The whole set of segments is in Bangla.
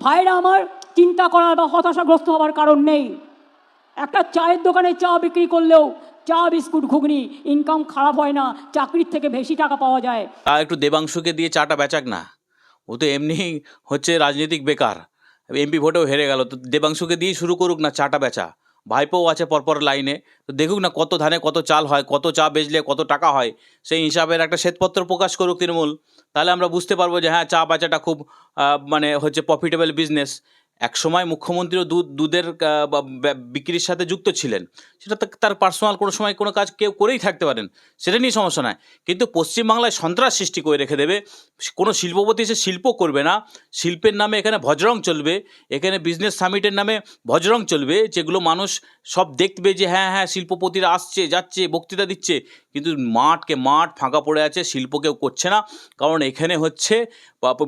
ভাইরা আমার, চিন্তা করার বা হতাশাগ্রস্ত হওয়ার কারণ নেই। একটা চায়ের দোকানে চা বিক্রি করলেও চা বিস্কুট ঘুগনি ইনকাম খারাপ হয় না, চাকরির থেকে বেশি টাকা পাওয়া যায়। একটু দেবাংশুকে দিয়ে চাটা বেচাক না, ও তো এমনি হচ্ছে রাজনৈতিক বেকার, এমপি ভোটেও হেরে গেল, তো দেবাংশুকে দিয়েই শুরু করুক না চাটা বেচা। ভাইপোও আছে পরপর লাইনে, তো দেখুক না কত ধানে কত চাল হয়, কত চা বেচলে কত টাকা হয়, সেই হিসাবের একটা শ্বেতপত্র প্রকাশ করুক তৃণমূল। তাহলে আমরা বুঝতে পারবো যে হ্যাঁ, চা বেচাটা খুব মানে হচ্ছে প্রফিটেবল বিজনেস। একসময় মুখ্যমন্ত্রীও দুধের বিক্রির সাথে যুক্ত ছিলেন, সেটা তার পার্সোনাল কোনো সময় কোনো কাজ কেউ করেই থাকতে পারেন, সেটা নিয়ে সমস্যা নয়। কিন্তু পশ্চিমবাংলায় সন্ত্রাস সৃষ্টি করে রেখে দেবে, কোনো শিল্পপতি এসে শিল্প করবে না, শিল্পের নামে এখানে ভজরং চলবে, এখানে বিজনেস সামিটের নামে ভজরং চলবে, যেগুলো মানুষ সব দেখবে যে হ্যাঁ হ্যাঁ শিল্পপতিরা আসছে যাচ্ছে বক্তৃতা দিচ্ছে, কিন্তু মাঠ ফাঁকা পড়ে আছে, শিল্প কেউ করছে না। কারণ এখানে হচ্ছে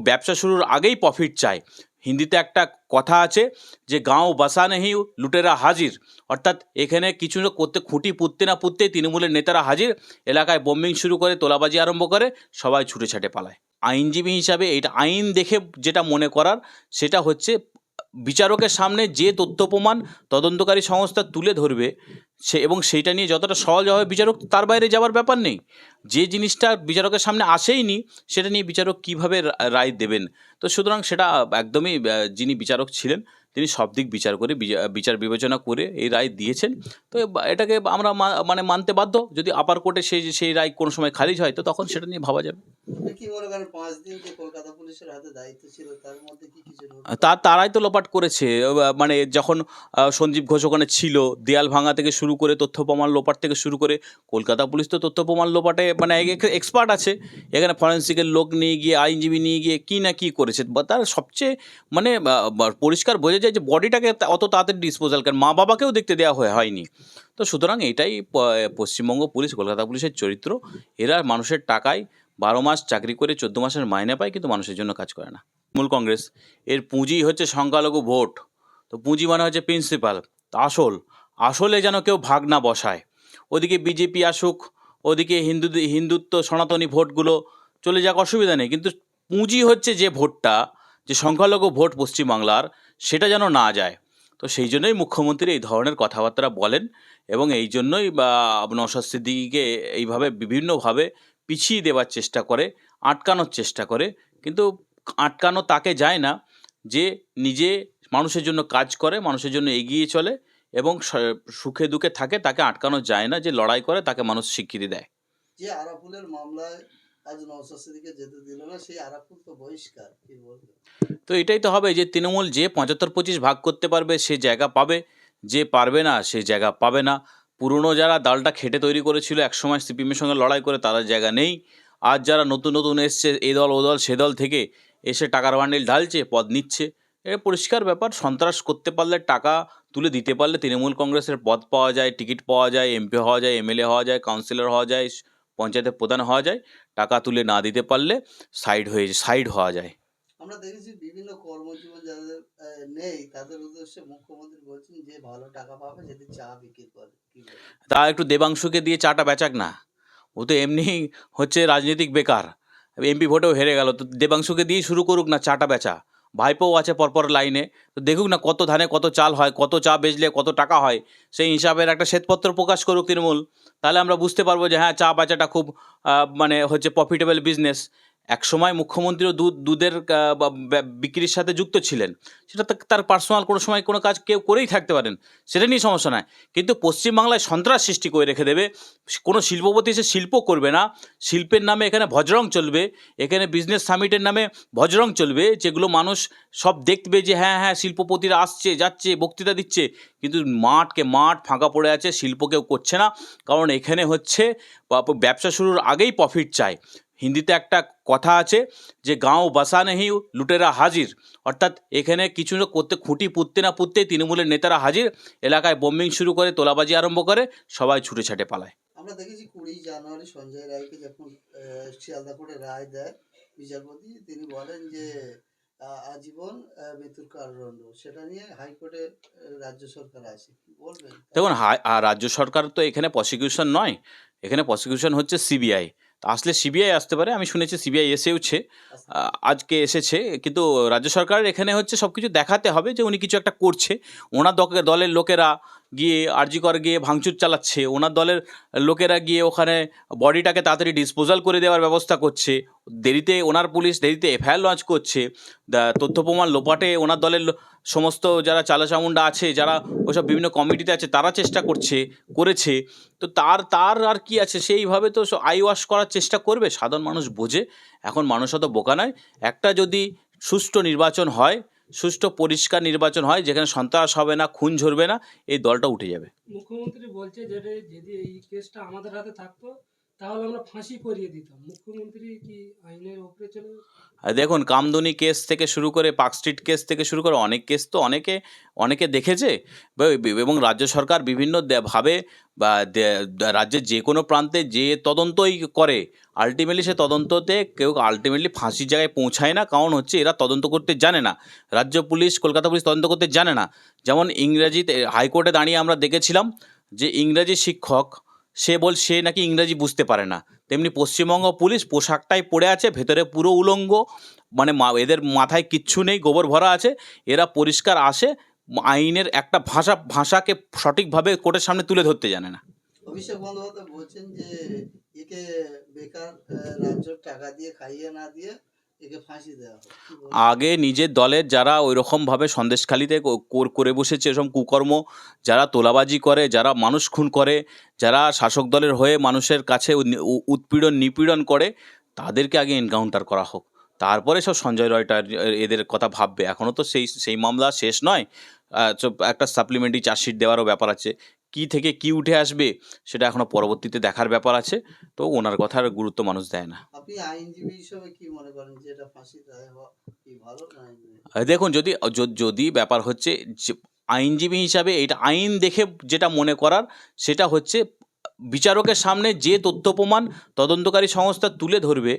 ব্যবসা শুরুর আগেই প্রফিট চাই। হিন্দিতে একটা কথা আছে যে গাঁও বাসা নেই লুটেরা হাজির, অর্থাৎ এখানে কিছু করতে খুঁটি পুঁততে না পুঁততেই তৃণমূলের নেতারা হাজির, এলাকায় বোম্বিং শুরু করে, তোলাবাজি আরম্ভ করে, সবাই ছুটে ছাটে পালায়। আইনজীবী হিসাবে এইটা আইন দেখে যেটা মনে করার, সেটা হচ্ছে বিচারকের সামনে যে তথ্য প্রমাণ তদন্তকারী সংস্থা তুলে ধরবে, এবং সেইটা নিয়ে যতটা সহজ হবে বিচারক তার বাইরে যাওয়ার ব্যাপার নেই। যে জিনিসটা বিচারকের সামনে আসেইনি সেটা নিয়ে বিচারক কিভাবে রায় দেবেন? তো সুতরাং সেটা একদমই যিনি বিচারক ছিলেন তিনি সব দিক বিচার করে বিচার বিবেচনা করে এই রায় দিয়েছেন। তো এটাকে আমরা মানে মানতে বাধ্য। যদি আপার কোর্টে সেই রায় কোনো সময় খারিজ হয়, তো তখন সেটা নিয়ে ভাবা যাবে। আপনি কি মনে করেন 5 দিন যে কলকাতা পুলিশের হাতে দায়িত্ব ছিল তার মধ্যে কি কিছু তারাই তো লোপাট করেছে। মানে যখন সঞ্জীব ঘোষ ওখানে ছিল, দেয়াল ভাঙা থেকে শুরু করে তথ্য প্রমাণ লোপাট থেকে শুরু করে, কলকাতা পুলিশ তো তথ্য প্রমাণ লোপাটে মানে এক্সপার্ট আছে। এখানে ফরেন্সিকের লোক নিয়ে গিয়ে, আইনজীবী নিয়ে গিয়ে কী না কী করেছে, বা তার সবচেয়ে মানে পরিষ্কার বোঝা যায় যে বডিটাকে অত তাড়াতাড়ি ডিসপোজাল, কারণ মা বাবাকেও দেখতে দেওয়া হয়নি। তো সুতরাং এটাই পশ্চিমবঙ্গ পুলিশ, কলকাতা পুলিশের চরিত্র। এরা মানুষের টাকায় 12 মাস চাকরি করে 14 মাসের মাইনে পায়, কিন্তু মানুষের জন্য কাজ করে না। তৃণমূল কংগ্রেস এর পুঁজি হচ্ছে সংখ্যালঘু ভোট। তো পুঁজি মানে হচ্ছে প্রিন্সিপাল, আসলে যেন কেউ ভাগ না বসায়। ওদিকে বিজেপি আসুক, ওদিকে হিন্দুত্ব সনাতনী ভোটগুলো চলে যাক, অসুবিধা নেই, কিন্তু পুঁজি হচ্ছে যে ভোটটা, যে সংখ্যালঘু ভোট পশ্চিমবাংলার, সেটা যেন না যায়। তো সেই জন্যই মুখ্যমন্ত্রী এই ধরনের কথাবার্তা বলেন, এবং এই জন্যই নওশাদ সিদ্দিকীকে এইভাবে বিভিন্নভাবে পিছিয়ে দেওয়ার চেষ্টা করে, আটকানোর চেষ্টা করে। কিন্তু আটকানো তাকে যায় না যে নিজে মানুষের জন্য কাজ করে, মানুষের জন্য এগিয়ে চলে এবং সুখে দুঃখে থাকে, তাকে আটকানো যায় না। যে লড়াই করে তাকে মানুষ স্বীকৃতি দেয়। যে আরাফুলের মামলায় আজ নওশাদ সিদ্দিকীকে যেতে দিল না, সেই আরাফুল তো বহিষ্কার, কি বলবেন? তো এটাই তো হবে যে তৃণমূল যে 75-25 ভাগ করতে পারবে সে জায়গা পাবে, যে পারবে না সে জায়গা পাবে না। পুরনো যারা দলটা খেটে তৈরি করেছিল একসময় সিপিএমের সঙ্গে লড়াই করে, তাদের জায়গা নেই। আজ যারা নতুন নতুন এসছে, এ দল ও দল সে দল থেকে এসে টাকার বান্ডিল ঢালছে, পদ নিচ্ছে, এটা পরিষ্কার ব্যাপার। সন্ত্রাস করতে পারলে, টাকা তুলে দিতে পারলে তৃণমূল কংগ্রেসের পদ পাওয়া যায়, টিকিট পাওয়া যায়, এমপি হওয়া যায়, এমএলএ হওয়া যায়, কাউন্সিলর হওয়া যায়, পঞ্চায়েতের প্রধান হওয়া যায়। টাকা তুলে না দিতে পারলে সাইড হওয়া যায়। আমরা দেখেছি বিভিন্ন কর্মজীবন যাদের নেই তাদের উদ্দেশ্যে মুখ্যমন্ত্রী বলছেন যে ভালো টাকা পাবে যদি চা বিক্রি করে, কি বলবেন? তা একটু দেবাংশুকে দিয়ে চাটা বেচাক না, ও তো এমনি হচ্ছে রাজনৈতিক বেকার, এমপি ভোটেও হেরে গেল, তো দেবাংশুকে দিয়েই শুরু করুক না চাটা বেচা। ভাইপোও আছে পরপর লাইনে, তো দেখুক না কত ধানে কত চাল হয়, কত চা বেচলে কত টাকা হয়, সেই হিসাবের একটা শ্বেতপত্র প্রকাশ করুক তৃণমূল। তাহলে আমরা বুঝতে পারবো যে হ্যাঁ, চা বেচাটা খুব মানে হচ্ছে প্রফিটেবল বিজনেস। একসময় মুখ্যমন্ত্রীও দুধের বিক্রির সাথে যুক্ত ছিলেন, সেটা তার পার্সোনাল কোনো সময় কোনো কাজ কেউ করেই থাকতে পারেন, সেটা নিয়ে সমস্যা নয়। কিন্তু পশ্চিমবাংলায় সন্ত্রাস সৃষ্টি করে রেখে দেবে, কোনো শিল্পপতি এসে শিল্প করবে না, শিল্পের নামে এখানে ভজরং চলবে, এখানে বিজনেস সামিটের নামে ভজরং চলবে, যেগুলো মানুষ সব দেখবে যে হ্যাঁ হ্যাঁ শিল্পপতিরা আসছে যাচ্ছে বক্তৃতা দিচ্ছে, কিন্তু মাঠ ফাঁকা পড়ে আছে, শিল্প কেউ করছে না। কারণ এখানে হচ্ছে ব্যবসা শুরুর আগেই প্রফিট চাই। হিন্দিতে একটা কথা আছে যে গাঁও বাসা নেই লুটেরা হাজির, অর্থাৎ এখানে কিছু করতে খুঁটি পুঁততে না পুঁততেই তৃণমূলের নেতারা হাজির, এলাকায় বোম্বিং শুরু করে, তোলাবাজি আরম্ভ করে, সবাই ছুটে ছাটে পালায়। আমরা দেখেছি 20 জানুয়ারি সঞ্জয় রায়কে যখন শিয়ালদা কোর্টে রায় দেয় বিচারপতি, তিনি বলেন যে আজীবন মৃত্যুর কারাদণ্ড, সেটা নিয়ে হাইকোর্টে রাজ্য সরকার আসে, কি বলবেন? দেখুন, রাজ্য সরকার তো এখানে প্রসিকিউশন নয়, এখানে প্রসিকিউশন হচ্ছে সিবিআই। তা আসলে সিবিআই আসতে পারে, আমি শুনেছি সিবিআই এসেওছে, আজকে এসেছে, কিন্তু রাজ্য সরকারের এখানে হচ্ছে সব কিছু দেখাতে হবে যে উনি কিছু একটা করছে। ওনার দলের লোকেরা গিয়ে আরজি কর গিয়ে ভাঙচুর চালাচ্ছে, ওনার দলের লোকেরা গিয়ে ওখানে বডিটাকে তাড়াতাড়ি ডিসপোজাল করে দেওয়ার ব্যবস্থা করছে, দেরিতে ওনার পুলিশ দেরিতে এফআইআর লঞ্চ করছে, তথ্য প্রমাণ লোপাটে ওনার দলের সমস্ত যারা চালাচামুন্ডা আছে, যারা ওসব বিভিন্ন কমিটিতে আছে, তারা চেষ্টা করেছে। তো তার আর কি আছে, সেইভাবে তো আই ওয়াশ করার চেষ্টা করবে। সাধারণ মানুষ বোঝে, এখন মানুষ অত বোকা নয়। একটা যদি সুষ্ঠু নির্বাচন হয়, সুষ্ঠু পরিষ্কার নির্বাচন হয়, যেখানে সন্ত্রাস হবে না, খুন ঝরবে না, এই দলটা উঠে যাবে। মুখ্যমন্ত্রী বলছে যে যদি এই কেসটা আমাদের হাতে থাকতো তাহলে আমরা ফাঁসি করিয়ে দিতাম। মুখ্যমন্ত্রী কি আইনের উপরে চলে যাবে? আর দেখুন, কামদুনি কেস থেকে শুরু করে পার্ক স্ট্রিট কেস থেকে শুরু করে অনেক কেস তো অনেকে দেখেছে, এবং রাজ্য সরকার বিভিন্ন ভাবে বা রাজ্যের যে কোনো প্রান্তে যে তদন্তই করে, আলটিমেটলি সে তদন্ততে কেউ ফাঁসির জায়গায় পৌঁছায় না। কারণ হচ্ছে এরা তদন্ত করতে জানে না, রাজ্য পুলিশ, কলকাতা পুলিশ তদন্ত করতে জানে না। যেমন ইংরাজিতে হাইকোর্টে দাঁড়িয়ে আমরা দেখেছিলাম যে ইংরাজি শিক্ষক সে নাকি ইংরাজি বুঝতে পারে না, তেমনি পশ্চিমবঙ্গ পুলিশ পোশাকটাই পরে আছে, ভেতরে পুরো উলঙ্গ, মানে এদের মাথায় কিচ্ছু নেই, গোবর ভরা আছে। এরা পরিষ্কার আসে, আইনের একটা ভাষাকে সঠিকভাবে কোর্টের সামনে তুলে ধরতে জানে না। অভিষেক বন্দ্যোপাধ্যায় বলছেন যে একে বেকার রাজ্য টাকা দিয়ে খাইয়ে না দিয়ে একে ফাঁসি দেওয়া হোক। কি বলবেন? আগে নিজের দলের যারা ওই রকমভাবে সন্দেশখালিতে করে বসেছে এরকম কুকর্ম, যারা তোলাবাজি করে, যারা মানুষ খুন করে, যারা শাসক দলের হয়ে মানুষের কাছে উৎপীড়ন নিপীড়ন করে, তাদেরকে আগে এনকাউন্টার করা হোক, তারপরে সব সঞ্জয় রায়টার এদের কথা ভাববে। এখনও তো সেই মামলা শেষ নয়, একটা সাপ্লিমেন্টারি চার্জশিট দেওয়ারও ব্যাপার আছে, কি থেকে কি উঠে আসবে সেটা এখনও পরবর্তীতে দেখার ব্যাপার আছে। তো ওনার কথার গুরুত্ব মানুষ দেয় না। আপনি আইনজীবী হিসেবে কি মনে করেন যে এটা ফাঁসি দেওয়া হওয়া কি ভালো না? দেখুন, যদি ব্যাপার হচ্ছে যে আইনজীবী হিসাবে এটা আইন দেখে যেটা মনে করার, সেটা হচ্ছে বিচারকের সামনে যে তথ্য প্রমাণ তদন্তকারী সংস্থা তুলে ধরবে,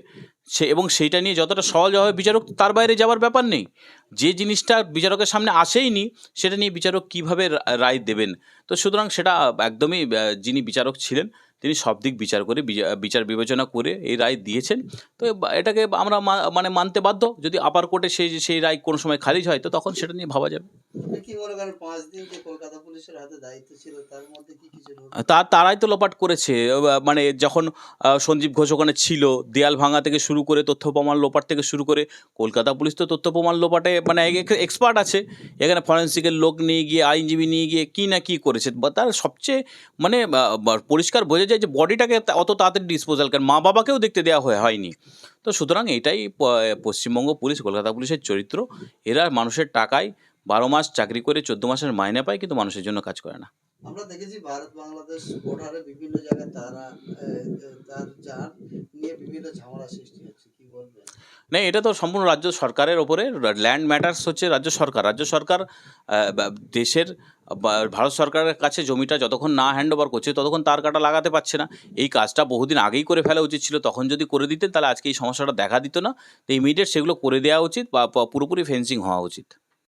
এবং সেইটা নিয়ে যতটা সহজ হবে বিচারক, তার বাইরে যাওয়ার ব্যাপার নেই। যে জিনিসটা বিচারকের সামনে আসেইনি সেটা নিয়ে বিচারক কিভাবে রায় দেবেন? তো সুতরাং সেটা একদমই যিনি বিচারক ছিলেন তিনি সব দিক বিচার করে বিচার বিবেচনা করে এই রায় দিয়েছেন। তো এটাকে আমরা মানে মানতে বাধ্য। যদি আপার কোর্টে সেই রায় কোনো সময় খারিজ হয়, তো তখন সেটা নিয়ে ভাবা যাবে। আপনি কি মনে করেন 5 দিন যে কলকাতা পুলিশের হাতে দায়িত্ব ছিল তার মধ্যে কি কিছু তারাই তো লোপাট করেছে। মানে যখন সঞ্জীব ঘোষ ওখানে ছিল, দেয়াল ভাঙা থেকে শুরু করে তথ্য প্রমাণ লোপাট থেকে শুরু করে, কলকাতা পুলিশ তো তথ্য প্রমাণ লোপাটে মানে এক্সপার্ট আছে। এখানে ফরেন্সিকের লোক নিয়ে গিয়ে, আইনজীবী নিয়ে গিয়ে কী না কী করেছে। বা তার সবচেয়ে মানে পরিষ্কার বোঝা যায় যে বডিটাকে অত তাড়াতাড়ি ডিসপোজাল করেন, মা বাবাকেও দেখতে দেওয়া হয়নি। তো সুতরাং এটাই পশ্চিমবঙ্গ পুলিশ, কলকাতা পুলিশের চরিত্র। এরা মানুষের টাকায় 12 মাস চাকরি করে 14 মাসের মাইনে পায়, কিন্তু মানুষের জন্য কাজ করে না। আমরা দেখেছি ভারত বাংলাদেশ বর্ডারে বিভিন্ন জায়গায় তারা তার যান নিয়ে বিভিন্ন ঝামেলা সৃষ্টি হচ্ছে, কি বলবেন? না, এটা তো সম্পূর্ণ রাজ্য সরকারের ওপরে। ল্যান্ড ম্যাটার্স হচ্ছে রাজ্য সরকার দেশের ভারত সরকারের কাছে জমিটা যতক্ষণ না হ্যান্ড ওভার করছে ততক্ষণ তার কাটা লাগাতে পারছে না। এই কাজটা বহুদিন আগেই করে ফেলা উচিত ছিল। তখন যদি করে দিতেন তাহলে আজকে এই সমস্যাটা দেখা দিত না। তো ইমিডিয়েট সেগুলো করে দেওয়া উচিত, বা পুরোপুরি ফেন্সিং হওয়া উচিত।